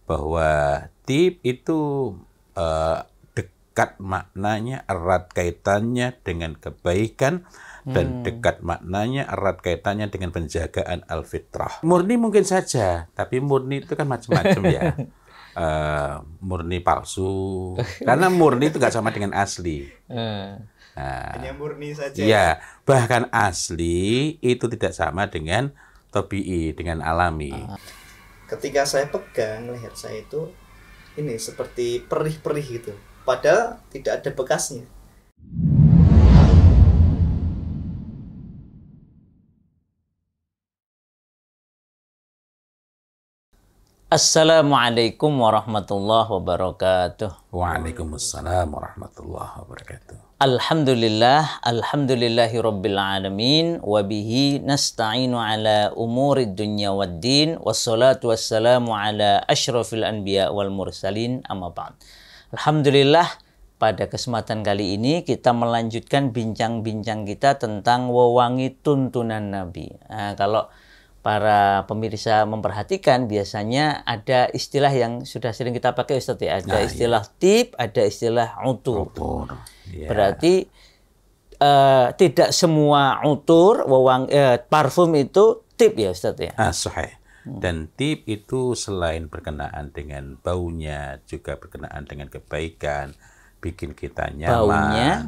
bahwa tib itu dekat maknanya, erat kaitannya dengan kebaikan, dan dekat maknanya, erat kaitannya dengan penjagaan al-fitrah. Murni mungkin saja, tapi murni itu kan macam-macam ya. Murni palsu, karena murni itu nggak sama dengan asli. Hanya murni saja. Ya, bahkan asli itu tidak sama dengan tabi'i, dengan alami. Ketika saya pegang leher saya itu, ini seperti perih-perih gitu, padahal tidak ada bekasnya. Assalamualaikum warahmatullahi wabarakatuh. Waalaikumsalam warahmatullahi wabarakatuh. Alhamdulillahi rabbil alamin, wabihi nasta'inu ala umuri dunya waddin, wassalatu wassalamu ala ashrafil anbiya wal mursalin, amma ba'd. Alhamdulillah, pada kesempatan kali ini kita melanjutkan bincang-bincang kita tentang wewangi tuntunan Nabi. Nah, kalau para pemirsa memperhatikan, biasanya ada istilah yang sudah sering kita pakai, Ustaz, ya. Ada istilah tib, ada istilah utur. Ya. Berarti tidak semua utur, parfum itu tib ya, Ustaz, ya. Sahih. Dan tib itu selain berkenaan dengan baunya, juga berkenaan dengan kebaikan, bikin kita nyaman. Baunya,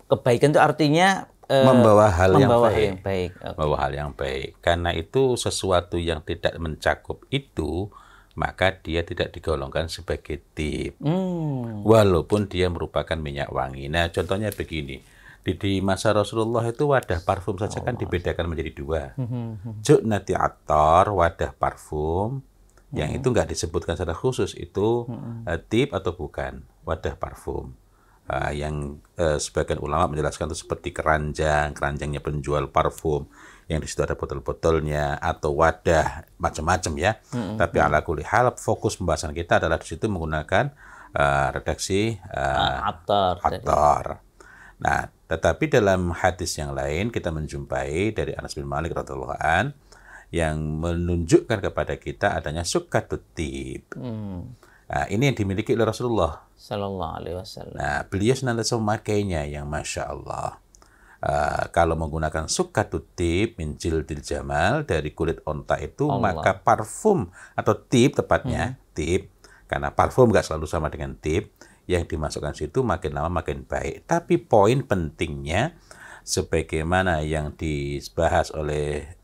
kebaikan itu artinya membawa hal yang baik. Okay. Membawa hal yang baik. Karena itu sesuatu yang tidak mencakup itu, maka dia tidak digolongkan sebagai tib. Walaupun dia merupakan minyak wangi. Nah, contohnya begini. Di masa Rasulullah itu wadah parfum saja kan dibedakan menjadi dua. Ju'nati attar, wadah parfum, yang itu nggak disebutkan secara khusus itu tib atau bukan, wadah parfum. Yang sebagian ulama menjelaskan itu seperti keranjangnya penjual parfum, yang di situ ada botol-botolnya atau wadah macam-macam ya. Tapi ala kulli hal, fokus pembahasan kita adalah di situ menggunakan redaksi attar. Nah, tetapi dalam hadis yang lain kita menjumpai dari Anas bin Malik radhiyallahu an yang menunjukkan kepada kita adanya sukatut tib. Nah, ini yang dimiliki oleh Rasulullah Sallallahu Alaihi Wasallam. Nah, beliau senantiasa memakainya, yang Masya Allah. Kalau menggunakan sukatut tib min jildil jamal, dari kulit onta itu, maka parfum atau tib tepatnya, tib, karena parfum nggak selalu sama dengan tib, yang dimasukkan situ makin lama makin baik. Tapi poin pentingnya, sebagaimana yang dibahas oleh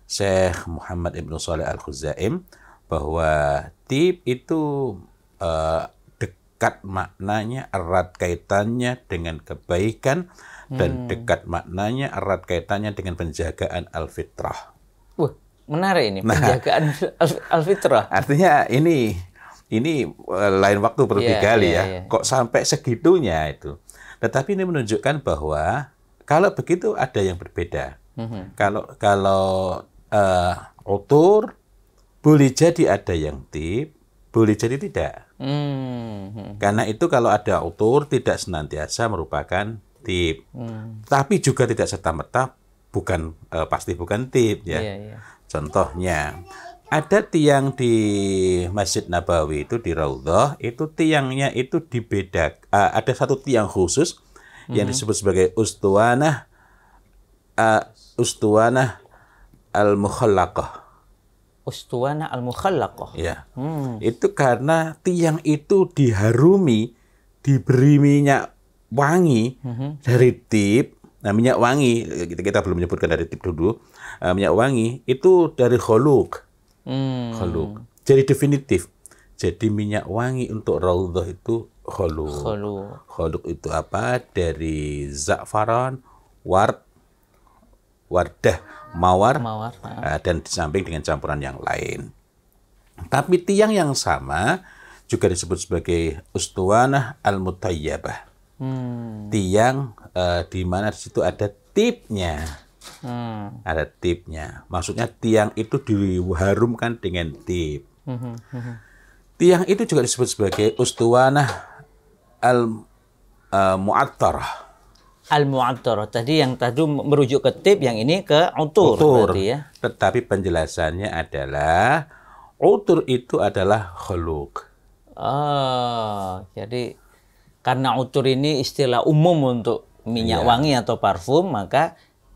Syekh Muhammad Ibn Shalih Al-Khuzaim, bahwa tib itu dekat maknanya, erat kaitannya dengan kebaikan, dan dekat maknanya, erat kaitannya dengan penjagaan al-fitrah. Menarik ini, penjagaan al-fitrah. Artinya ini lain waktu bertiga ya. Kok sampai segitunya itu. Tetapi ini menunjukkan bahwa kalau begitu ada yang berbeda. Kalau utur, boleh jadi ada yang tib, boleh jadi tidak. Karena itu kalau ada utur tidak senantiasa merupakan tib. Tapi juga tidak serta-merta pasti bukan tib ya. Contohnya, ada tiang di Masjid Nabawi itu di Raudhah, itu tiangnya itu dibedakan. Ada satu tiang khusus yang disebut sebagai ustuwanah al-mukhallaqah. Ustuwana al-mukhallaqah. Ya. Itu karena tiang itu diharumi, diberi minyak wangi dari tib. Nah, minyak wangi, kita belum menyebutkan dari tib dulu. Minyak wangi itu dari khuluq. Jadi definitif. Jadi minyak wangi untuk Raudhah itu khuluq. Khuluq itu apa? Dari za'faran, wardah, mawar. Dan di samping dengan campuran yang lain. Tapi tiang yang sama juga disebut sebagai ustuwanah al-mutayyabah. Tiang di mana di situ ada tibnya. Ada tibnya. Maksudnya tiang itu diharumkan dengan tib. Tiang itu juga disebut sebagai ustuwanah al-mu'attarah. Al-mu'attarah. Tadi yang tadi merujuk ke tib, yang ini ke utur. Berarti ya. Tetapi penjelasannya adalah Utur itu adalah khuluq. Oh, jadi karena utur ini istilah umum untuk minyak wangi atau parfum, maka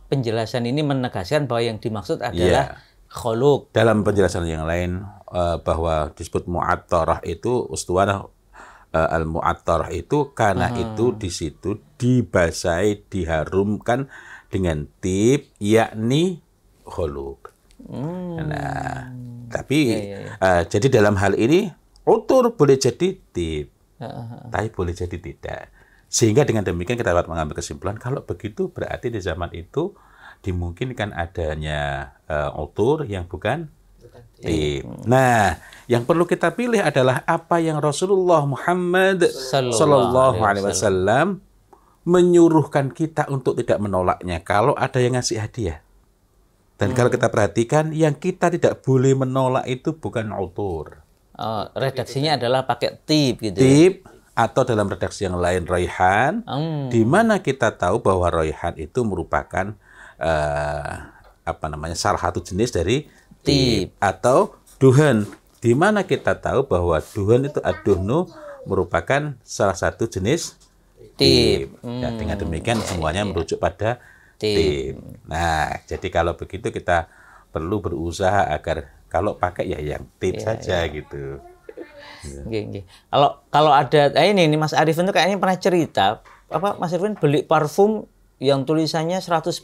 penjelasan ini menegaskan bahwa yang dimaksud adalah khuluq. Dalam penjelasan yang lain bahwa disebut mu'attarah itu ustuwarah al-mu'attarah itu karena itu di situ dibasahi, diharumkan dengan tib, yakni khuluq. Nah, tapi jadi dalam hal ini utur boleh jadi tib, tapi boleh jadi tidak. Sehingga dengan demikian kita dapat mengambil kesimpulan kalau begitu berarti di zaman itu dimungkinkan adanya utur yang bukan tib. Nah, yang perlu kita pilih adalah apa yang Rasulullah Muhammad Sallallahu Alaihi Wasallam menyuruhkan kita untuk tidak menolaknya kalau ada yang ngasih hadiah. Dan kalau kita perhatikan, yang kita tidak boleh menolak itu bukan utur. Oh, redaksinya adalah pakai tib gitu. Tib, atau dalam redaksi yang lain raihan, di mana kita tahu bahwa raihan itu merupakan salah satu jenis dari tib. Atau duhan, di mana kita tahu bahwa duhan itu ad-duhnu merupakan salah satu jenis tib. Dan dengan demikian semuanya merujuk pada tib. Nah, jadi kalau begitu kita perlu berusaha agar kalau pakai ya yang tib saja gitu. Kalau ada ini Mas Arifin itu kayaknya pernah cerita Mas Arifin beli parfum yang tulisannya 100%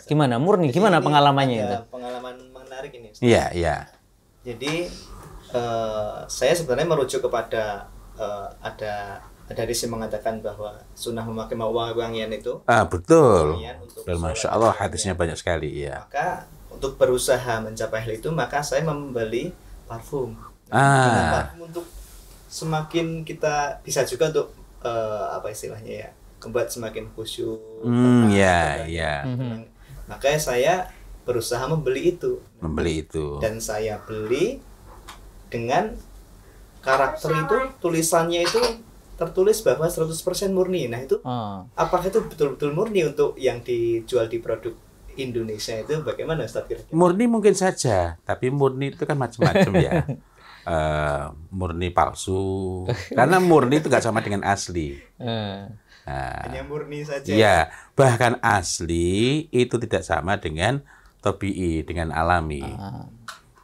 gimana murni, gimana pengalamannya itu? Pengalaman menarik ini. Iya. Jadi saya sebenarnya merujuk kepada ada hadis yang mengatakan bahwa sunnah memakai wangian itu. Betul. Dan Masya Allah hadisnya banyak sekali ya. Maka untuk berusaha mencapai hal itu maka saya membeli parfum. Dengan parfum untuk semakin kita bisa juga untuk membuat semakin khusyuk. Makanya saya berusaha membeli itu. Dan saya beli dengan karakter itu, tulisannya itu tertulis bahwa 100% murni. Nah itu apakah itu betul-betul murni untuk yang dijual di produk Indonesia itu bagaimana Ustaz kira-kira? Murni mungkin saja, tapi murni itu kan macam-macam ya. Murni palsu, karena murni itu nggak sama dengan asli. Hanya murni saja. Ya, bahkan asli itu tidak sama dengan tabi'i, dengan alami.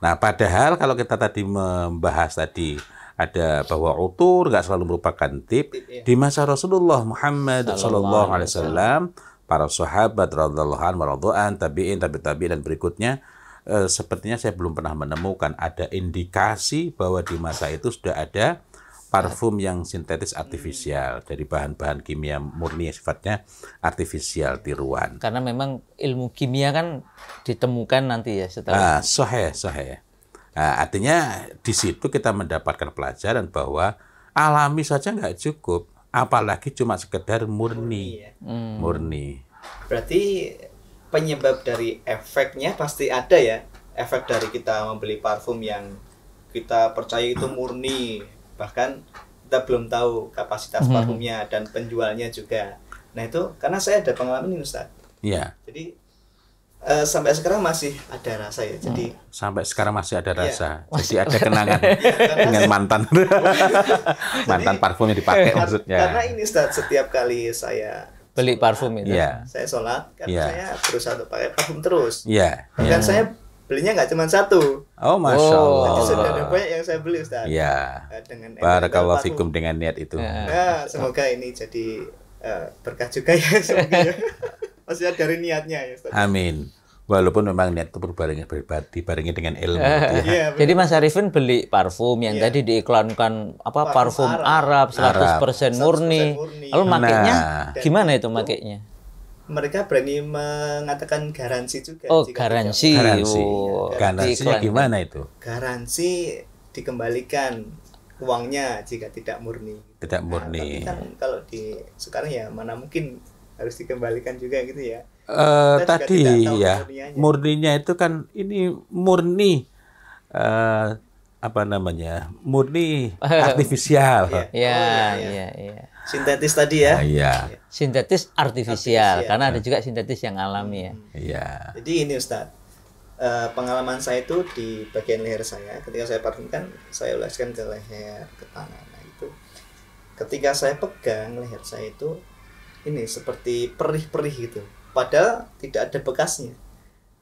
Nah, padahal kalau kita tadi membahas tadi ada bahwa utur nggak selalu merupakan tib. Di masa Rasulullah Muhammad Sallallahu Alaihi Wasallam, para sahabat radhiyallahu anhum, tabi'in, tabi'in dan berikutnya, sepertinya saya belum pernah menemukan ada indikasi bahwa di masa itu sudah ada parfum yang sintetis artifisial dari bahan-bahan kimia murni sifatnya artifisial, tiruan. Karena memang ilmu kimia kan ditemukan nanti ya setelah. Sahih. Nah, artinya di situ kita mendapatkan pelajaran bahwa alami saja nggak cukup, apalagi cuma sekedar murni. Murni. Berarti penyebab dari efeknya pasti ada ya, efek dari kita membeli parfum yang kita percaya itu murni, bahkan kita belum tahu kapasitas parfumnya dan penjualnya juga. Nah itu karena saya ada pengalaman ini Ustaz. Iya. Jadi sampai sekarang masih ada rasa ya. Jadi sampai sekarang masih ada rasa. Jadi ada kenangan dengan mantan parfum yang dipakai maksudnya. Karena ini Ustaz, setiap kali saya beli parfum itu, saya sholat karena saya berusaha untuk pakai parfum terus. Dan saya belinya nggak cuma satu. Oh, Masya Allah. Jadi sudah ada banyak yang saya beli Ustaz. Dengan barakallahu fikum dengan niat itu. Nah, semoga ini jadi berkah juga ya. Semoga ya. Maksudnya dari niatnya ya Ustaz. Amin. Walaupun memang niat itu dibarengi dengan ilmu. Jadi Mas Arifin beli parfum yang tadi diiklankan parfum Arab 100% murni. Lalu makainya gimana itu makainya? Mereka berani mengatakan garansi juga. Oh, garansi. Garansinya gimana itu? Garansi dikembalikan uangnya jika tidak murni. Tidak murni. Tapi kan kalau di sekarang ya mana mungkin harus dikembalikan juga gitu ya. Tadi ya murninya itu kan ini murni murni artifisial. Iya. Sintetis tadi ya. Iya. Sintetis artifisial karena ada juga sintetis yang alami ya. Iya. Jadi ini Ustaz, pengalaman saya itu di bagian leher saya. Ketika saya parfumkan, saya oleskan ke leher, ke tangan. Nah itu ketika saya pegang leher saya itu ini seperti perih-perih gitu, padahal tidak ada bekasnya.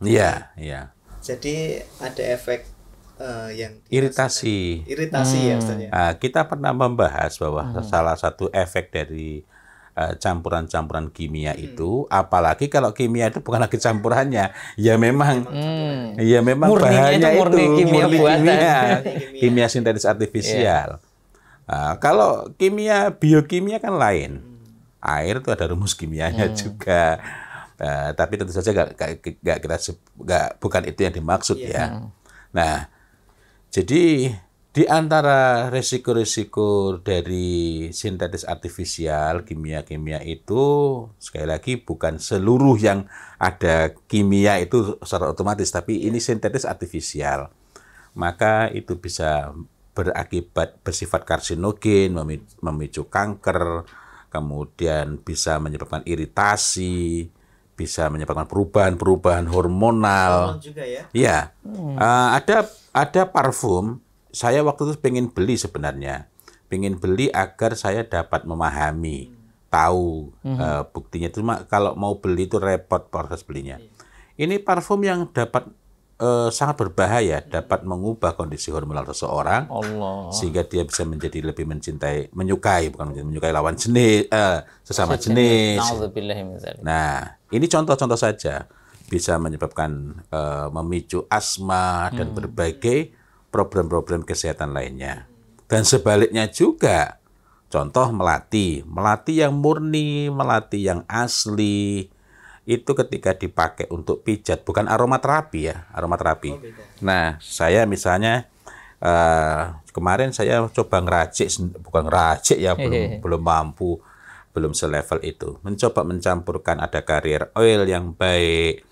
Iya, iya. Jadi ada efek yang iritasi ya Ustaz ya. Kita pernah membahas bahwa salah satu efek dari campuran-campuran kimia itu, apalagi kalau kimia itu bukan lagi campurannya, ya memang bahannya itu kimia sintetis artifisial. Kalau kimia biokimia kan lain, air itu ada rumus kimianya juga, tapi tentu saja bukan itu yang dimaksud ya. Nah, jadi di antara resiko-resiko dari sintetis artifisial, kimia-kimia itu, sekali lagi bukan seluruh yang ada kimia itu secara otomatis, tapi ini sintetis artifisial. Maka itu bisa berakibat bersifat karsinogen, memicu kanker, kemudian bisa menyebabkan iritasi, bisa menyebabkan perubahan-perubahan hormonal. Juga ya? Iya. Ada parfum. Saya waktu itu pengen beli sebenarnya. Pengen beli agar saya dapat memahami, tahu buktinya. Cuma kalau mau beli itu repot proses belinya. Ini parfum yang dapat sangat berbahaya, dapat mengubah kondisi hormonal seseorang. Sehingga dia bisa menjadi lebih menyukai lawan jenis, sesama jenis. Nah, ini contoh-contoh saja. Bisa menyebabkan memicu asma dan berbagai problem-problem kesehatan lainnya. Dan sebaliknya juga, contoh melati yang murni, melati yang asli, itu ketika dipakai untuk pijat, bukan aromaterapi ya, aromaterapi. Nah, saya misalnya kemarin saya coba bukan ngeracik ya, belum mampu, belum selevel itu. Mencoba mencampurkan ada carrier oil yang baik,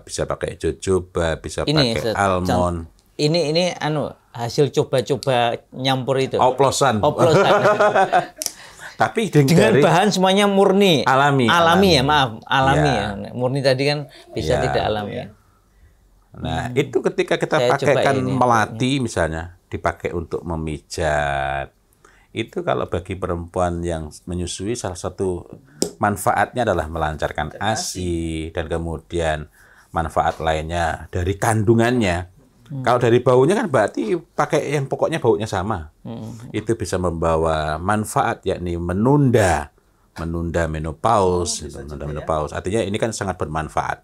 bisa pakai jojoba, bisa pakai almond. Ini hasil coba-coba nyampur itu. Oplosan. Tapi dengan bahan semuanya murni. Alami ya, maaf. Ya. Murni tadi kan bisa tidak alami. Nah, itu ketika kita pakaikan melati misalnya, dipakai untuk memijat. Itu kalau bagi perempuan yang menyusui, salah satu manfaatnya adalah melancarkan ASI, dan kemudian manfaat lainnya dari kandungannya. Kalau dari baunya kan berarti pakai yang pokoknya baunya sama. Itu bisa membawa manfaat, yakni menunda menopause, Artinya ini kan sangat bermanfaat.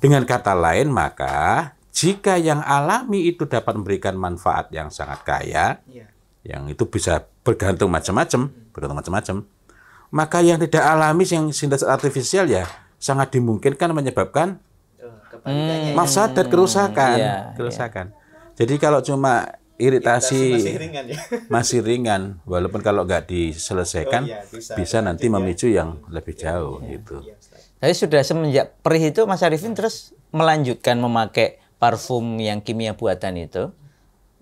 Dengan kata lain, maka jika yang alami itu dapat memberikan manfaat yang sangat kaya, yang itu bisa bergantung macam-macam, maka yang tidak alami, yang sintetis artifisial ya sangat dimungkinkan menyebabkan mafsadat, kerusakan. Jadi kalau cuma iritasi masih ringan, walaupun kalau nggak diselesaikan bisa nanti memicu yang lebih jauh gitu. Tapi sudah semenjak perih itu Mas Arifin terus melanjutkan memakai parfum yang kimia buatan itu,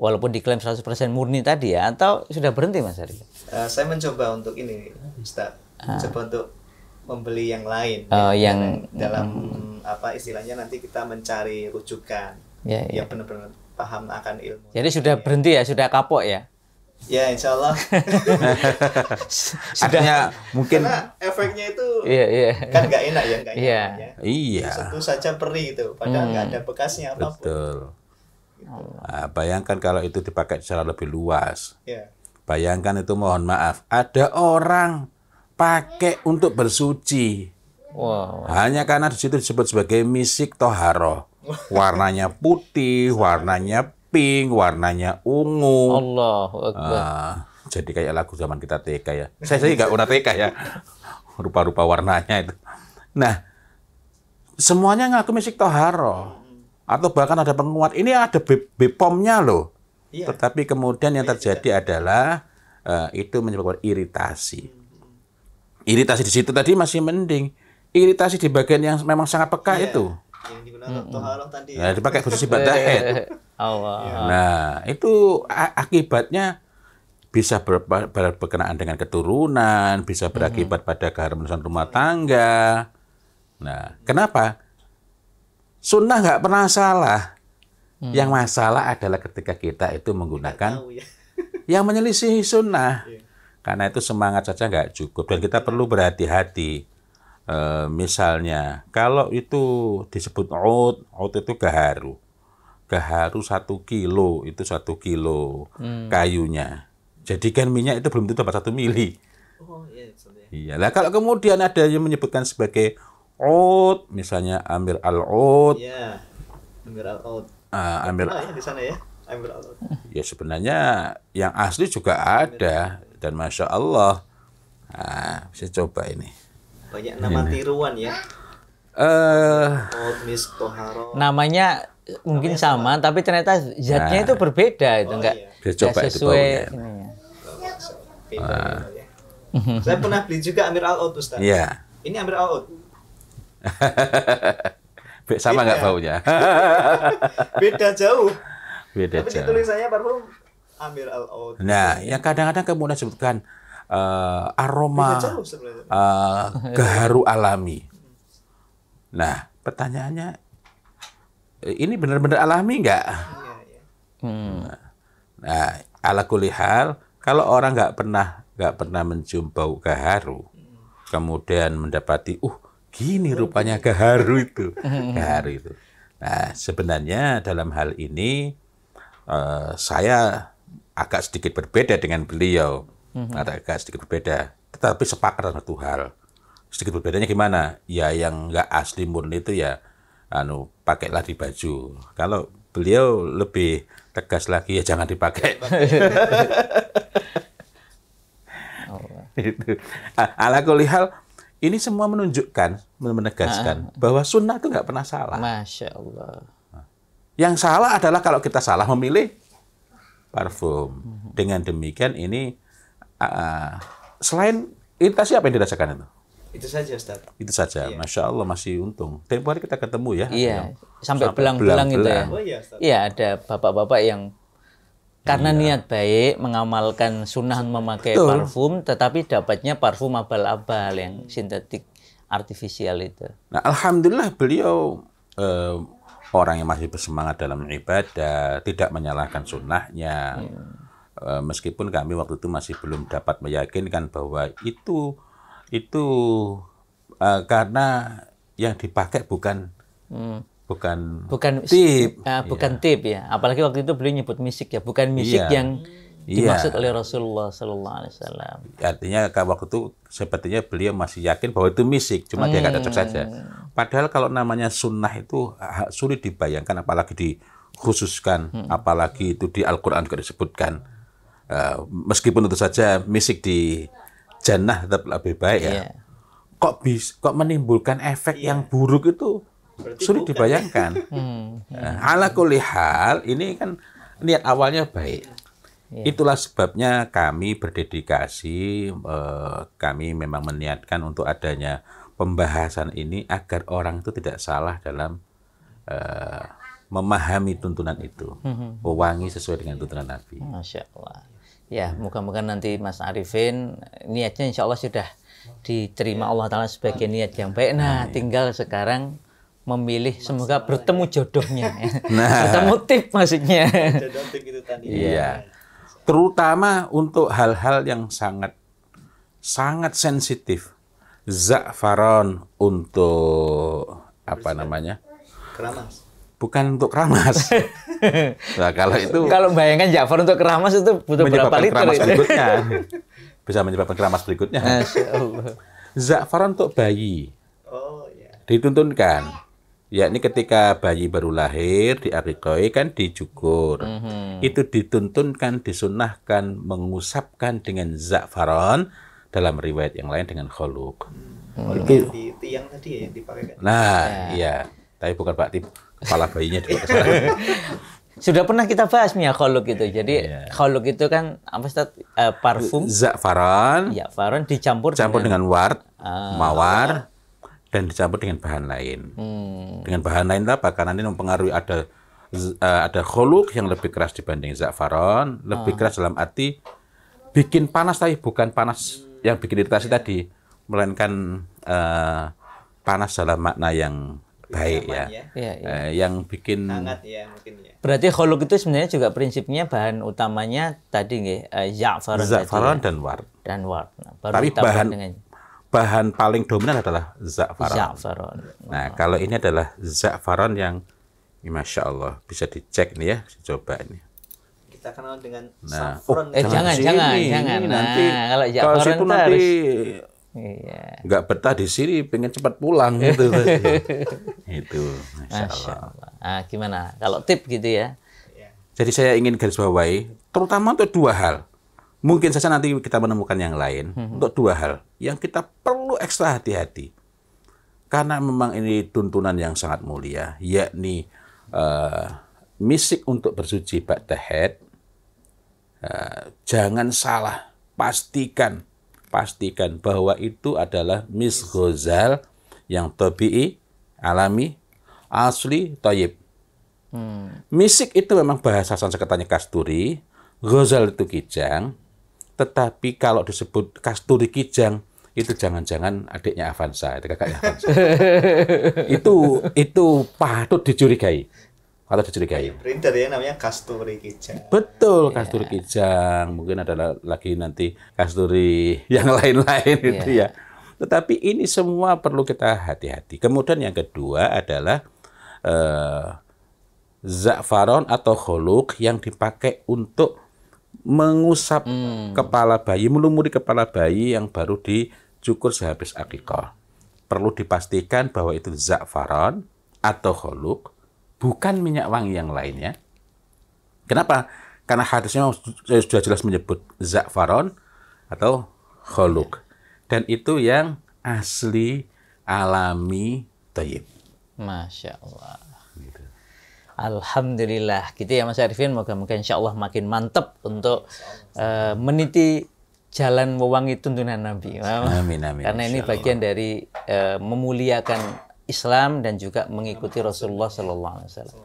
walaupun diklaim 100% murni tadi ya, atau sudah berhenti Mas Arifin? Saya mencoba untuk ini, Ustaz. Mencoba untuk membeli yang lain, yang dalam apa istilahnya, nanti kita mencari rujukan yang benar-benar paham akan ilmu. Jadi sudah berhenti ya, sudah kapok ya? Ya, insya Allah. Artinya mungkin karena efeknya itu kan nggak enak ya, nggak enak ya. Iya. Tentu saja perih itu, padahal nggak ada bekasnya apapun. Betul. Gitu. Nah, bayangkan kalau itu dipakai secara lebih luas. Bayangkan itu, mohon maaf, ada orang pakai untuk bersuci. Hanya karena di situ disebut sebagai misik toharoh. Warnanya putih, warnanya pink, warnanya ungu. Allahu Akbar. Jadi kayak lagu zaman kita TK ya. Saya nggak pernah TK ya. Rupa-rupa warnanya itu. Nah, semuanya ngaku misik toharoh. Atau bahkan ada penguat, ini ada BPOM-nya loh. Tetapi kemudian yang terjadi adalah itu menyebabkan iritasi. Iritasi di situ tadi masih mending. Iritasi di bagian yang memang sangat peka itu. Yang digunakan toharoh tadi. Nah, dipakai khusus ibadah head. Nah, itu akibatnya bisa berkenaan dengan keturunan, bisa berakibat pada keharmonisan rumah tangga. Nah, kenapa? Sunnah nggak pernah salah. Yang masalah adalah ketika kita itu menggunakan yang menyelisihi sunnah. Karena itu semangat saja nggak cukup. Dan kita perlu berhati-hati. Misalnya, kalau itu disebut oud itu gaharu. Gaharu 1 kilo, itu 1 kilo kayunya. Jadikan minyak itu belum tentu dapat 1 mili. Oh iya. Iya. Lah kalau kemudian ada yang menyebutkan sebagai oud, misalnya Amir al-Oud. Iya. Amir al-Oud. Amir ya di sana ya. Amir al-Oud. Ya sebenarnya yang asli juga ada dan Masya Allah. Nah, saya coba ini. Banyak nama tiruan ya. Oud Mistoharo. Namanya mungkin sama, tapi ternyata zatnya itu berbeda, itu enggak coba sesuai. Saya pernah beli juga Amir al-Oud, Ustaz. Iya. Ini Amir al-Oud. Sama nggak baunya? Beda jauh. Beda tapi jauh. tulisannya parfum Amir al-Oud. Nah, yang kadang-kadang kemudian sebutkan aroma Beda jauh sebenarnya. gaharu alami. Nah, pertanyaannya, ini benar-benar alami nggak? Nah, ala kulli hal, kalau orang nggak pernah mencium bau gaharu, kemudian mendapati, gini rupanya gaharu itu, gaharu itu. Nah, sebenarnya dalam hal ini saya agak sedikit berbeda dengan beliau, agak sedikit berbeda. Tetapi sepakat satu hal. Sedikit berbedanya gimana? Ya yang nggak asli murni itu ya pakailah di baju. Kalau beliau lebih tegas lagi ya jangan dipakai. Itu. Ala kulli hal, ini semua menunjukkan, menegaskan bahwa sunnah itu nggak pernah salah. Masya Allah. Yang salah adalah kalau kita salah memilih parfum. Dengan demikian ini selain iritasi apa yang dirasakan itu? Itu saja, Ustaz. Itu saja. Iya. Masya Allah masih untung. Tempo hari kita ketemu ya. Iya. Sampai belang-belang itu ya. Oh iya, Ustaz. Iya, ada bapak-bapak yang karena niat baik mengamalkan sunnah memakai parfum, tetapi dapatnya parfum abal-abal yang sintetik artifisial itu. Nah, alhamdulillah beliau orang yang masih bersemangat dalam ibadah, tidak menyalahkan sunnahnya. Meskipun kami waktu itu masih belum dapat meyakinkan bahwa itu karena yang dipakai bukan tip. Bukan tip ya. Apalagi waktu itu beliau nyebut misik ya, bukan misik yang dimaksud oleh Rasulullah Sallallahu Alaihi Wasallam. Artinya waktu itu sepertinya beliau masih yakin bahwa itu misik, cuma dia nggak cocok saja. Padahal kalau namanya sunnah itu sulit dibayangkan, apalagi dikhususkan, apalagi itu di Al-Quran juga disebutkan. Meskipun itu saja misik di jannah tetap lebih baik ya. Kok menimbulkan efek yang buruk itu berarti sulit dibayangkan. Ala kulli hal, ini kan niat awalnya baik. Itulah sebabnya kami berdedikasi, kami memang meniatkan untuk adanya pembahasan ini agar orang itu tidak salah dalam memahami tuntunan itu, mewangi sesuai dengan tuntunan Nabi. Masya Allah. Ya, moga-moga nanti Mas Arifin niatnya insya Allah sudah diterima Allah Ta'ala sebagai niat yang baik. Nah, tinggal sekarang memilih, semoga bertemu jodohnya. Bertemu tip maksudnya. Jodoh tip itu tadi. Iya. Terutama untuk hal-hal yang sangat sensitif. Za'faron untuk apa namanya? Keramas. Bukan untuk keramas. Nah, kalau bayangkan Ja'far untuk keramas itu butuh berapa liter keramas berikutnya. Bisa menyebabkan keramas berikutnya. Za'faron untuk bayi. Oh iya. Dituntunkan. Yakni ketika bayi baru lahir di aqiqah kan dicukur. Itu dituntunkan, disunnahkan mengusapkan dengan za'faron, dalam riwayat yang lain dengan khuluq. Itu di tiang tadi ya yang dipakai. Nah, iya. Tapi bukan Pak Tip, kepala bayinya di atas. Sudah pernah kita bahas ya khuluq itu. Jadi khuluq itu kan apa Ustaz? Parfum za'faron. Ya, faron dicampur dengan ward, mawar, dan dicampur dengan bahan lain. Dengan bahan lain apa? Karena ini mempengaruhi ada khuluq yang lebih keras dibanding za'faron, lebih keras dalam arti bikin panas, tapi bukan panas yang bikin iritasi tadi, melainkan panas dalam makna yang baik ya. Yang bikin hangat ya mungkin ya. Berarti khuluq itu sebenarnya juga prinsipnya bahan utamanya tadi nggih za'faron dan ward. Nah, tapi bahan paling dominan adalah za'faron. Nah, kalau ini adalah za'faron yang Masya Allah, bisa dicek nih ya, coba ini. Kita kenal dengan saffron. Jangan. Nanti kalau za'faron itu nanti nggak betah di sini, pengen cepat pulang gitu. Itu, Masya Allah. Nah, gimana? Kalau tip gitu ya? Jadi saya ingin garis bawahi, terutama untuk dua hal. Mungkin saja nanti kita menemukan yang lain. Untuk dua hal yang kita perlu ekstra hati-hati. Karena memang ini tuntunan yang sangat mulia, yakni misik untuk bersuci ba'da haid. Jangan salah, pastikan bahwa itu adalah mis ghazal yang tabi'i, alami, asli, thayyib. Misik itu memang bahasa Sanskertanya kasturi, ghazal itu kijang. Tetapi kalau disebut kasturi kijang, itu jangan-jangan adiknya Avanza, itu kakaknya Avanza. itu patut dicurigai. Printer ya namanya kasturi kijang. Betul, kasturi kijang. Mungkin ada lagi nanti kasturi yang lain-lain itu ya. Tetapi ini semua perlu kita hati-hati. Kemudian yang kedua adalah za'faron atau khuluq yang dipakai untuk mengusap kepala bayi, melumuri kepala bayi yang baru dicukur sehabis akikah. Perlu dipastikan bahwa itu za'faron atau khuluq, bukan minyak wangi yang lainnya. Kenapa? Karena hadisnya sudah jelas menyebut za'faron atau khuluq. Dan itu yang asli, alami, thayyib. Masya Allah. Alhamdulillah, gitu ya Mas Arifin. Moga-moga insya Allah makin mantap untuk meniti jalan mewangi tuntunan Nabi. Amin. Karena ini bagian dari memuliakan Islam dan juga mengikuti Rasulullah Sallallahu Alaihi Wasallam.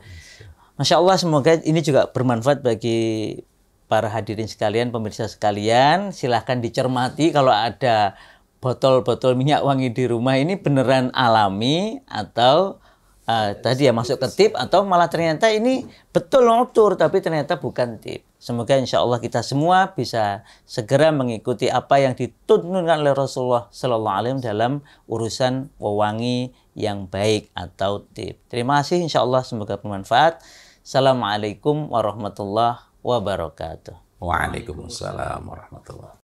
Masya Allah, semoga ini juga bermanfaat bagi para hadirin sekalian, pemirsa sekalian. Silahkan dicermati kalau ada botol-botol minyak wangi di rumah ini beneran alami atau tadi ya masuk ke tip, atau malah ternyata ini betul utur tapi ternyata bukan tip. Semoga insya Allah kita semua bisa segera mengikuti apa yang dituntunkan oleh Rasulullah Sallallahu Alaihi Wasallam dalam urusan wewangi yang baik atau tip. Terima kasih, insya Allah semoga bermanfaat. Assalamualaikum warahmatullahi wabarakatuh. Waalaikumsalam warahmatullahi wabarakatuh.